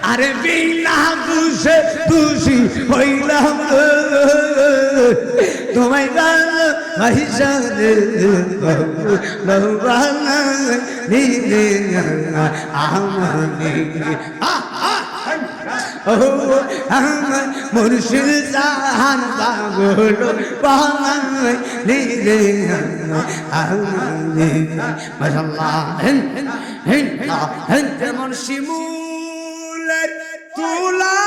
আরে বিনা দুষে দোষী হইলাম তোমায় ভাইসানে নিলে আমানি আমার মুর্শিদ জাহান পাগল বানাই নিলে আমানি মাশাআল্লাহ যেমন শিমুলের তুলা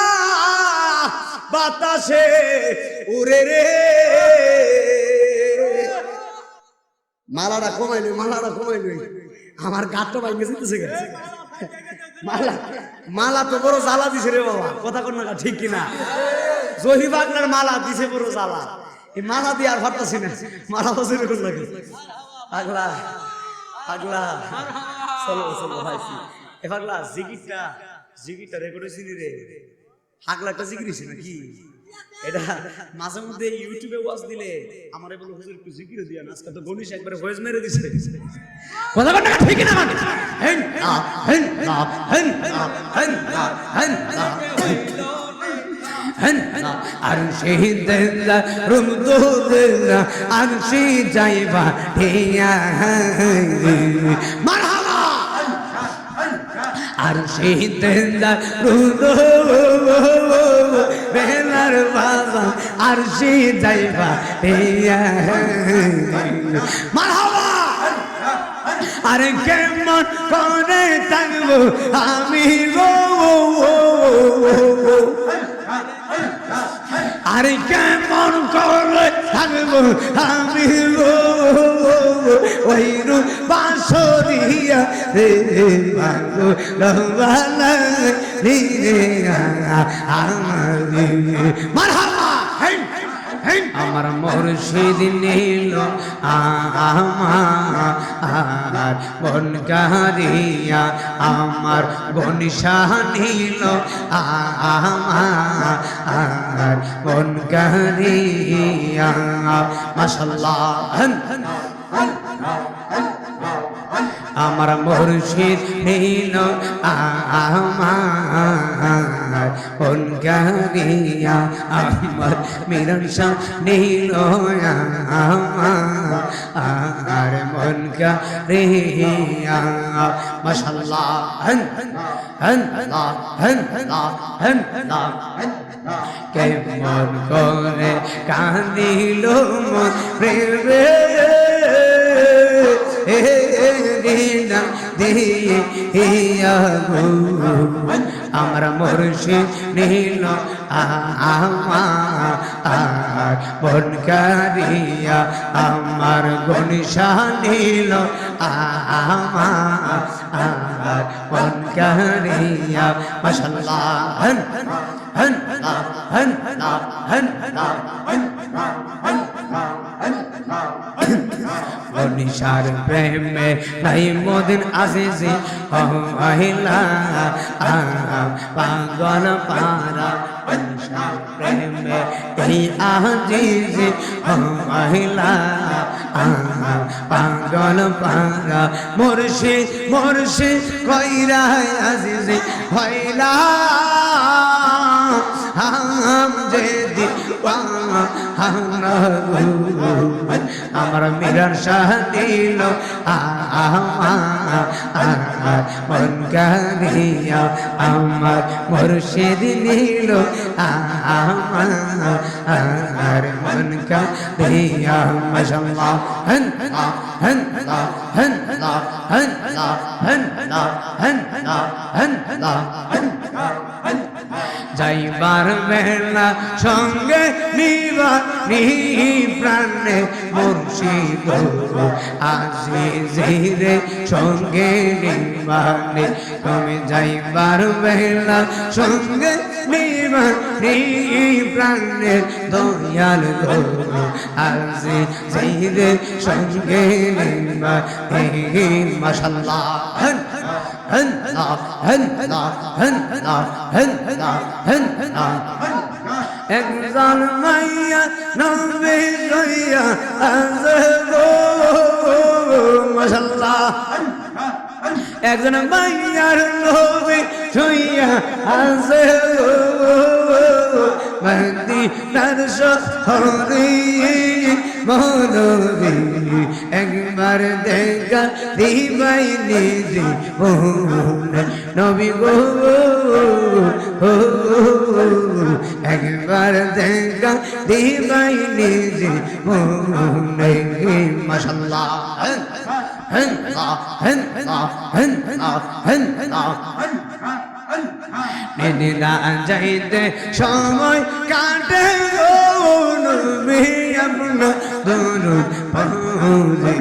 বাতাসে উড়ে রে মালাটা কমাইলি আমার গাঁটটা ভাঙে যেতেছে মালা মালা তো বড় জ্বালা দিছে রে বাবা কথা কর না ঠিক কিনা জহিব আপনার মালা দিছে বড় জ্বালা এই মালা দিয়ে আর ভাবতেছি না মালা বসে রেখে লাগে পাগলা পাগলা চলো চলো ভাইছি এ পাগলা জিগিরটা রেকর্ড হয়েছি রে পাগলাটা জিগিরিছি নাকি এটা মাঝে মধ্যে ইউটিউবে ওয়াজ দিলে আমারে বলে হুজুর একটু জিকির দিয়া না আজকে তো গণেশ একবারে ভয়েস মেরে দিছে কথা বল না ঠিক না মানে হেন হেন হেন হেন হেন হেন আর শহীদুল্লাহ রুমদুল্লাহ আর সে যাইবা ঠিয়া মারহাবা আর শহীদুল্লাহ বেলার বাবা আর সে যাইবা মারহাবা আরে কেমন করে থাকবো আমি গো আরে কেমন করে থাকবো আমি গো ওই রূপ বাঁশরিয়া রে বাগো লবালা রে মারহাবা আমার মুর্শিদ নীল আমার বন কারিয়া আমার বনিশা নীল আমার বন কারিয়া মাশাআল্লাহ আমার মুর্শিদ নীল আমার বন কারিয়া আমার মিরনশা নীল আমার মন কারিয়া মাশাআল্লাহ কেমন করে কাঁদিল মন প্রেমে আমার মুর্শিদ নীল আমার বন কারিয়া আমার গনিশা নীল আমার বন কারিয়া মাশাআল্লাহ গনিশার প্রেমে নাই মদিন আজিজি আহিলা পাগল পারা গনিশার প্রেমে এই আজিজি আহিলা পাগল পারা মুর্শিদ মুর্শিদ কইরা আজিজি হইলা হাম যে আমার মিরার শাহ দিল আমার মন কারিয়া আমার মুর্শিদ নিল আমার মন কারিয়া মাশাআল্লাহ হন হন হন হন হন হন হন যাইবার বেলা সঙ্গে নিবা নি প্রাণে মুর্শিদ আজিজের সঙ্গে নিবানে তুমি যাইবার বেলা সঙ্গে নিবা নি প্রাণে দয়াল গো আজিজের সঙ্গে নিবা মাশাআল্লাহ একজন মাইয়া নবে লইয়া আসবো মাশাআল্লাহ একজন মাইয়ার নবে শুইয়া আছে মদিনার শহরে মনবী একবার দেখা দিবাই নিজে নবী গো একবার দেখা দিবাই নিজে মাশাআল্লাহ মেদিনা যাইতে সময় কাটে গো নবী আপনার দরুদ পড়ে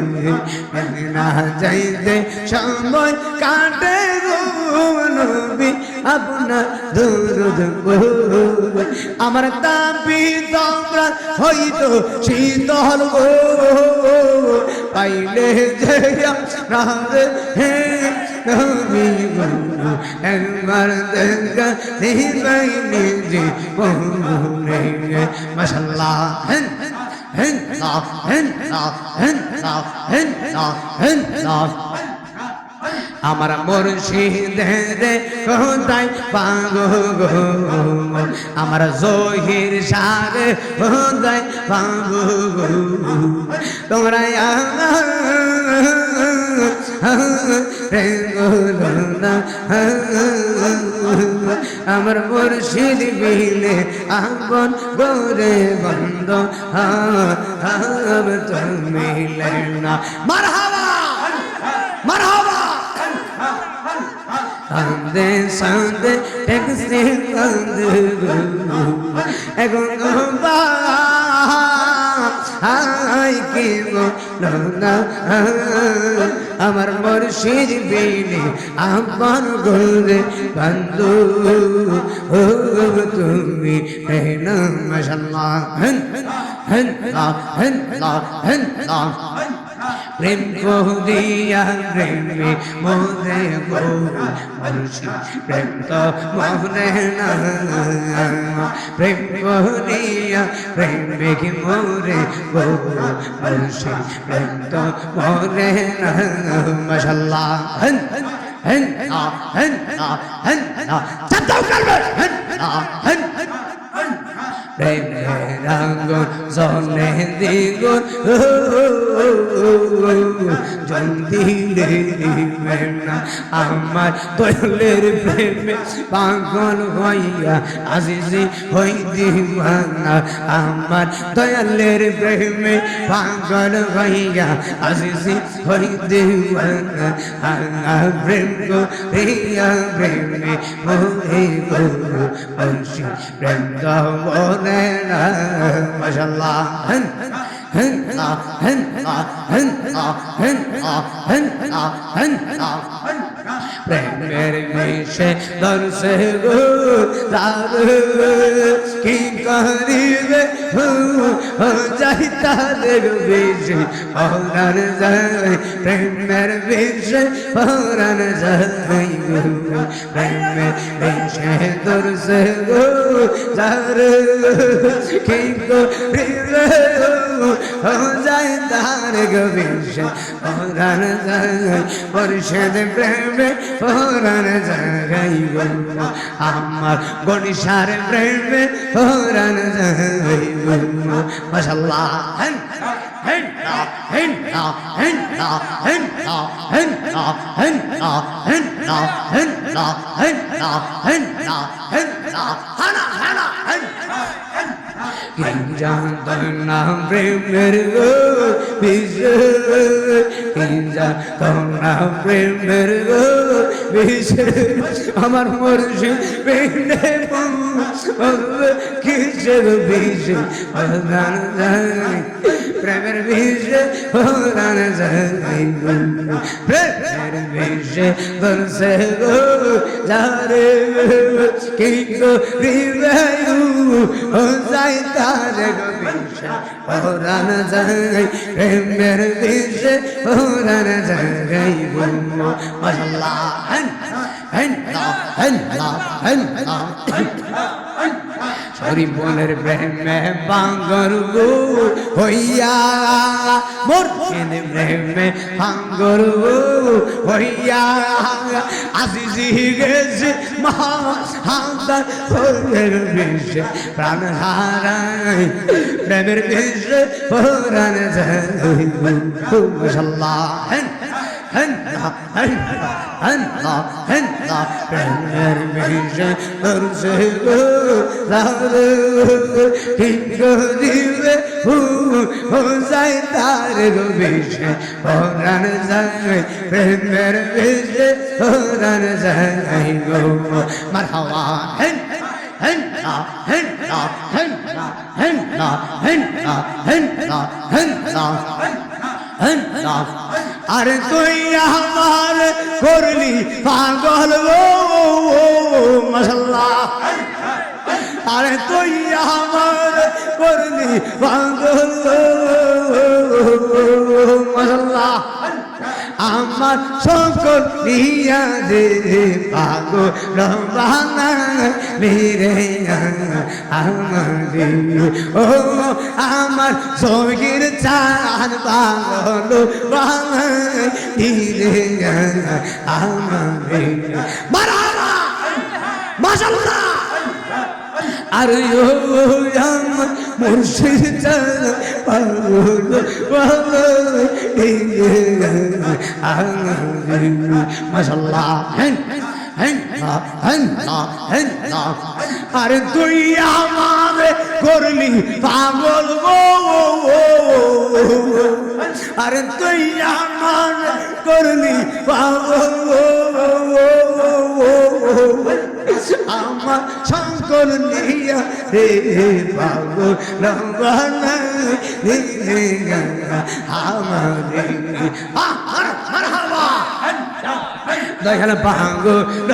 মেদিনা যাইতে সময় কাটে গো নবী আপনার দরুদ পড়ে আমার দাবি তোমরা হইতো শীতল গো পাইলে যে রাতে হে নবী গো একবার দেখা দিবাই নিজে মাশাআল্লাহ আমার মুর্শিদের কোথায় পাগো গো আমার জহির সারে কোথায় পাগো গো তোমরা আমার মুর্শিদ বিলে আপন গোরে বন্ধ তুমি না মারহাবা মারহাবা কান্দে সান্দে ট্যাক্সি কান্দে এখন হাই কি বলনা আমার মুর্শিদ বিনে আপন গোরে বন্ধু তুমি না মাশাআল্লাহ প্রেম করিয়া প্রেমে মোরে গো মুর্শিদ প্রেম তো মোরে না প্রেম করিয়া প্রেমে কি মোরে গো মুর্শিদ প্রেম তো মোরে না মাশাআল্লাহ চাতাও করবে প্রেমের আগুন জ্বলে দ্বিগুণ জ্বলদিলে না আমার দয়ালের প্রেমে পাগল হইয়া আজিজি হই দিওয়ানা আমার দয়ালের প্রেমে পাগল হইয়া আজিজি হই দিওয়ানা প্রেম করিয়া প্রেমে মোরে গো মুর্শিদ প্রেম বলে না মাশাআল্লাহ প্রেমের বিষে দর্শে গো কি করিবে যাই তাদের বিষে পরাণ যায় প্রেমের বিষে পরাণ যায় প্রেমের বিষে দর্শে গো কি করিবে যাই তার গবিষে পরাণ যায় পরিষদ প্রেমে পরাণ যায় আমার গণিসার প্রেমে পরাণ যায় মাশাআল্লাহ নাম প্রেমের গো প্রেমের গো আমার মুর্শিদ প্রেমে কিসের বিষে প্রেমের বিষে প্রেমের বিষে বলছে গো যারে কি করিবে যাই তার বিষে পরাণ যায় প্রেমের বিষে পরাণ যায় মাশাআল্লাহ শরীফুলের প্রেমে পাগল গো হইয়া মুর্শিদ প্রেমে পাগল গো হইয়া আজিজি গেছে মহাদার ফুলের বিষে প্রাণ হারাই প্রেমের বিষে প্রাণ যায় মাশাআল্লাহ প্রেমের বিষে বরসে গো কি করিবে যায় তার গো বিষে প্রাণ যায় প্রেমের বিষে প্রাণ যায় গো মারহাবা আরে তুই আমার করলি পাগল গো মাশাআল্লাহ আরে তুই আমার করলি পাগল মাশাআল্লাহ আমার সকল নিয়া দে পাগল বানা মেরে আমারে ও আমার সগির চাঁদ পাগল বানা মেরে আমারে মারহাবা মাশাআল্লাহ আরে ও আমার মুর্শিদ পাগল বানা মাশাআল্লাহ আরে তুই আমারে করলি পাগল গো আরে তুই আমারে করলি পাগল আমার শঙ্কর নিয়া রে পাগল বানা আমারে মারহাবা দেখেন পাগল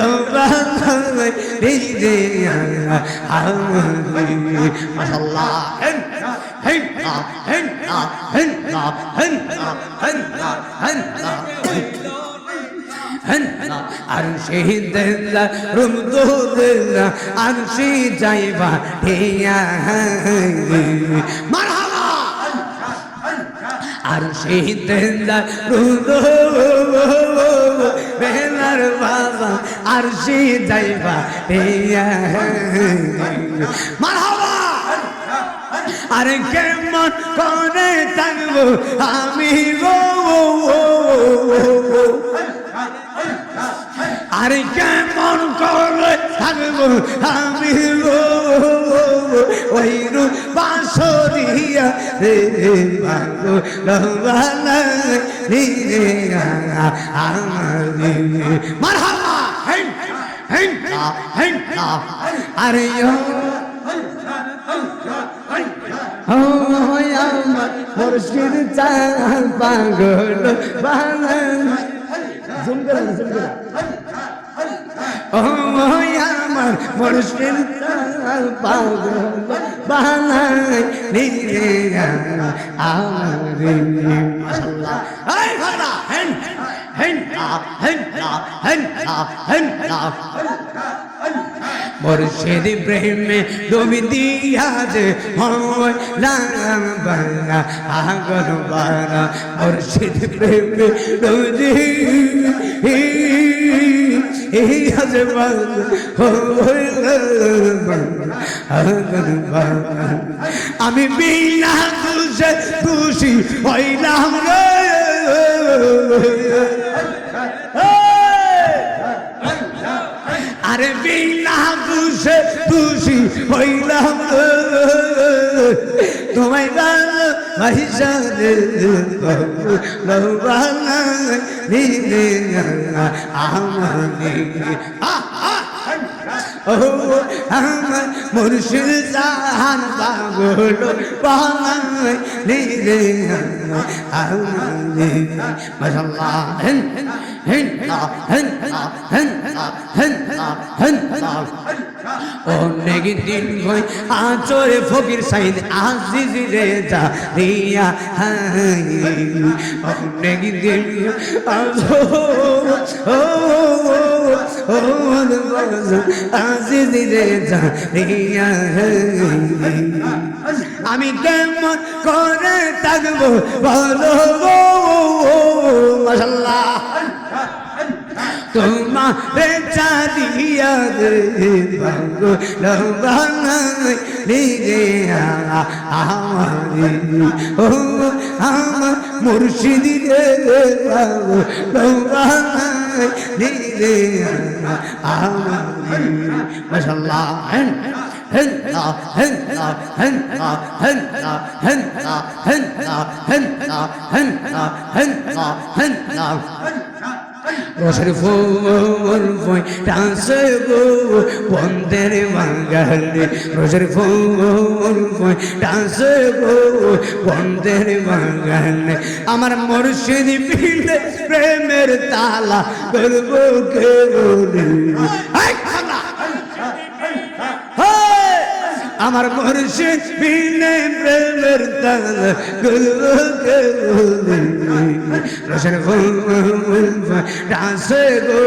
মাশাআল্লাহ আর শহীদ রুমদুল্লাহ আর সে যাইবা ঠিয়া মারহাবা আর শহীদ বেলার বাবা আর সে যাইবা মারহাবা আরে কেমন করে থাকবো আমি গো আরে কেমন করে থাকবো আমি গো ওই বাঁশরিয়া রে বাংলা রে আমারে মারহাবা আরে আমার মুর্শিদ চাঁদ পাগল বানা জুম করে ও আমার মুর্শিদ চাঁদ পাগল বানা আমারে মাশাআল্লাহ এই ফাদা মুর্শিদ প্রেমে ডুবি দিয়া যে হয় লাম বানা আগর বানা মুর্শিদ প্রেমে ডুবি এই আজবান আগর বানা আমি বিনা দুষে খুশি হইলাম রে আরে বিনা দুষে খুশি হইলাম তোমায় ভাইসারে লবানা নিলে আমারে ও আমার মুর্শিদ জাহান পাগল বানাই নিলে আমারে মাশাআল্লাহ অনেক দিন গই আচরে ফকির সাইদ আজিজ রে যা রিয়া অনেক দিন আজিজ রে জানিয়া আমি কেমন করে থাকবো বলো মাশাআল্লাহ তোমারে চাঁদিয়া রে বাংলায় নিজে আমারি ও আমার মুর্শিদি রে বাংলায় নিজে আমারি মাশাআল্লাহ রসের ফুল টাসে গো বন্ধের বাঙালি রসের ফুল টাসে গো বন্ধের বাঙালি আমার মুর্শিদ বিলে প্রেমের তালা করবো কে বলি আমার মুর্শিদ বিলে প্রেমের তালা করবো কে বলি রসের ফুল ডান্সে গো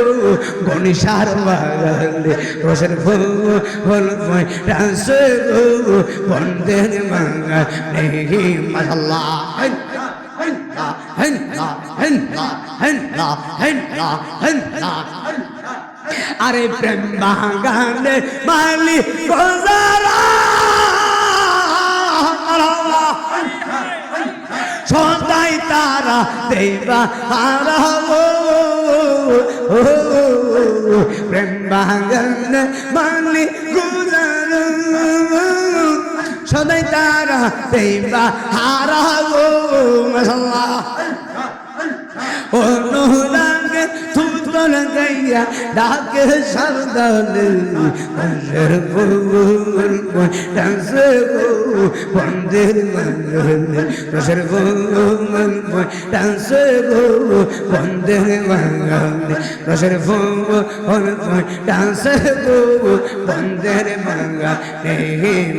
গণিসার বাগালে রসের ফুল ডান্সে গো বন্ধের বাগালে মাশাআল্লাহ আরে প্রেম বাগানে মালি বাজারা সদাই তারা দেবা হারাবো প্রেম বাগান মালি গুজার সদাই তারা দেবা হারাবো মাশাআল্লাহ অনুরাগে তুতল গাইয়া ডাকে সরদালে রসের ফুল ডান্সে গো বন্ধের বাগানে রসের ফুল ডান্সে গো বন্ধের বাগানে রসের ফুল ডান্সে গো বন্ধের বাগানে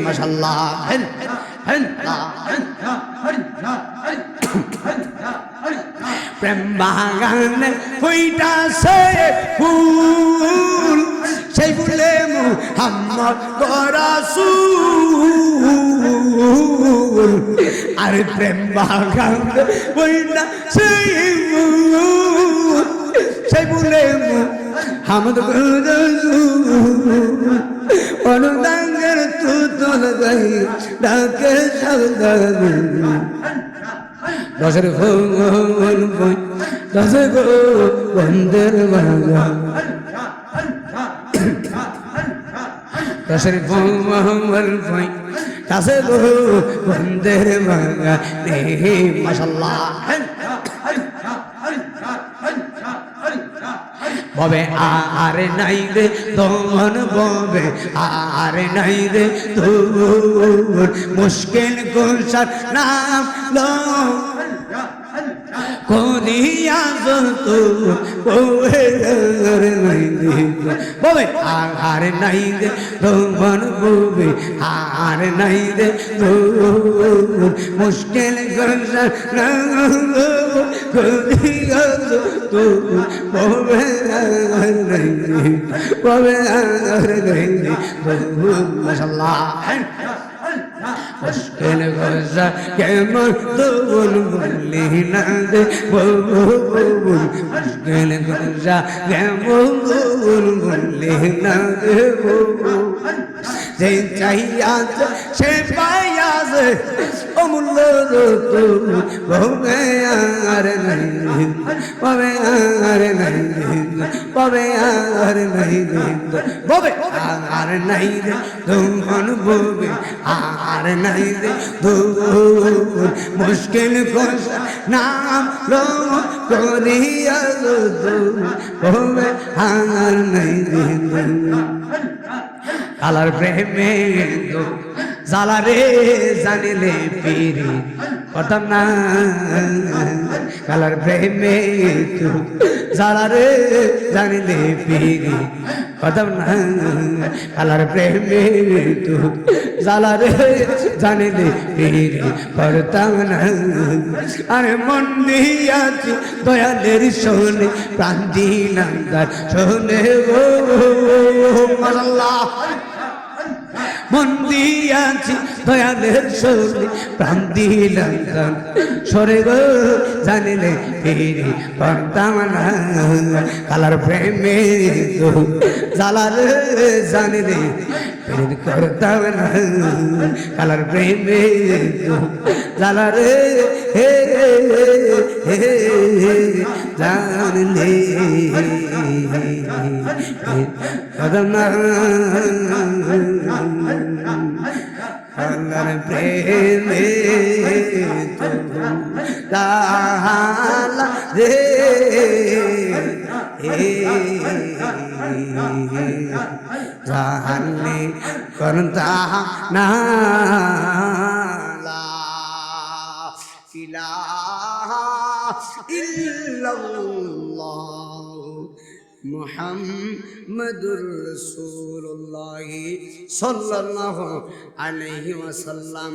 মাশাআল্লাহ প্রেম বাগানে হইতাছে ফুল সেই ফুলে মুহাম্মদ রাসূল আর প্রেম বাগানে হইতাছে ফুল সেই ফুলে মুহাম্মদ রাসূল অনুদাঙ্গের তুতল গাই ডাকে সরদারে রসের ফুল ডান্সে গো বন্ধের বাগান রসের ফুল ডান্সে গো বন্ধের বাগানে মাশাআল্লাহ ববে আরে নাই রে দমন ববে আরে নাই রে তোর মুশকিল কুলসার নাম লো কোনিয়া তো ববে নাই রে ববে আরে নাই রে দমন ববে আরে নাই রে তোর মুশকিল কুলসার নাম কোনিয়া তো ববে মাশাআল্লাহ মুশকিল গোজা কেমন তোল বলি না দে মুশকিল গোজা কেমন তোল বলি না দে যে চাইয়া সে পাইয়া অমূল্য ববে আর নাই ববে আর নাই ববে আর নাই ববে আর নাই রে ধুমন ববে আর নাই রে ধুর মুশকিল কোস নাম লো করিয়া ববে আর নাই রে কালার প্রেমে জালা রে জানিলে পিরি করতাম না কালার প্রেমে জালা রে জানিলে পিরি করতাম না কালার প্রেমে তো জ্বালা রে জানে রে প্রেম করতাম না আরে মন দিয়াছি দয়ালের শোনে প্রাণ দিলাম তার শোনে গো মাশাআল্লাহ মন দিয়াছি দয়ালের শোনে প্রাণ দিলাম তার সরে গো জানিলে ফিরে করতাম না কালার প্রেমে তো জ্বালা রে জানিলে ফিরে করতাম না কালার প্রেমে তো জ্বালা রে হে জানলে করতাম না কালার প্রেমে তো জ্বালা রে জানলে করতাম না লা ইলাহা ইল্লাল্লাহ মুহাম্মাদুর রাসূলুল্লাহ সাল্লাল্লাহু আলাইহি ওয়াসাল্লাম।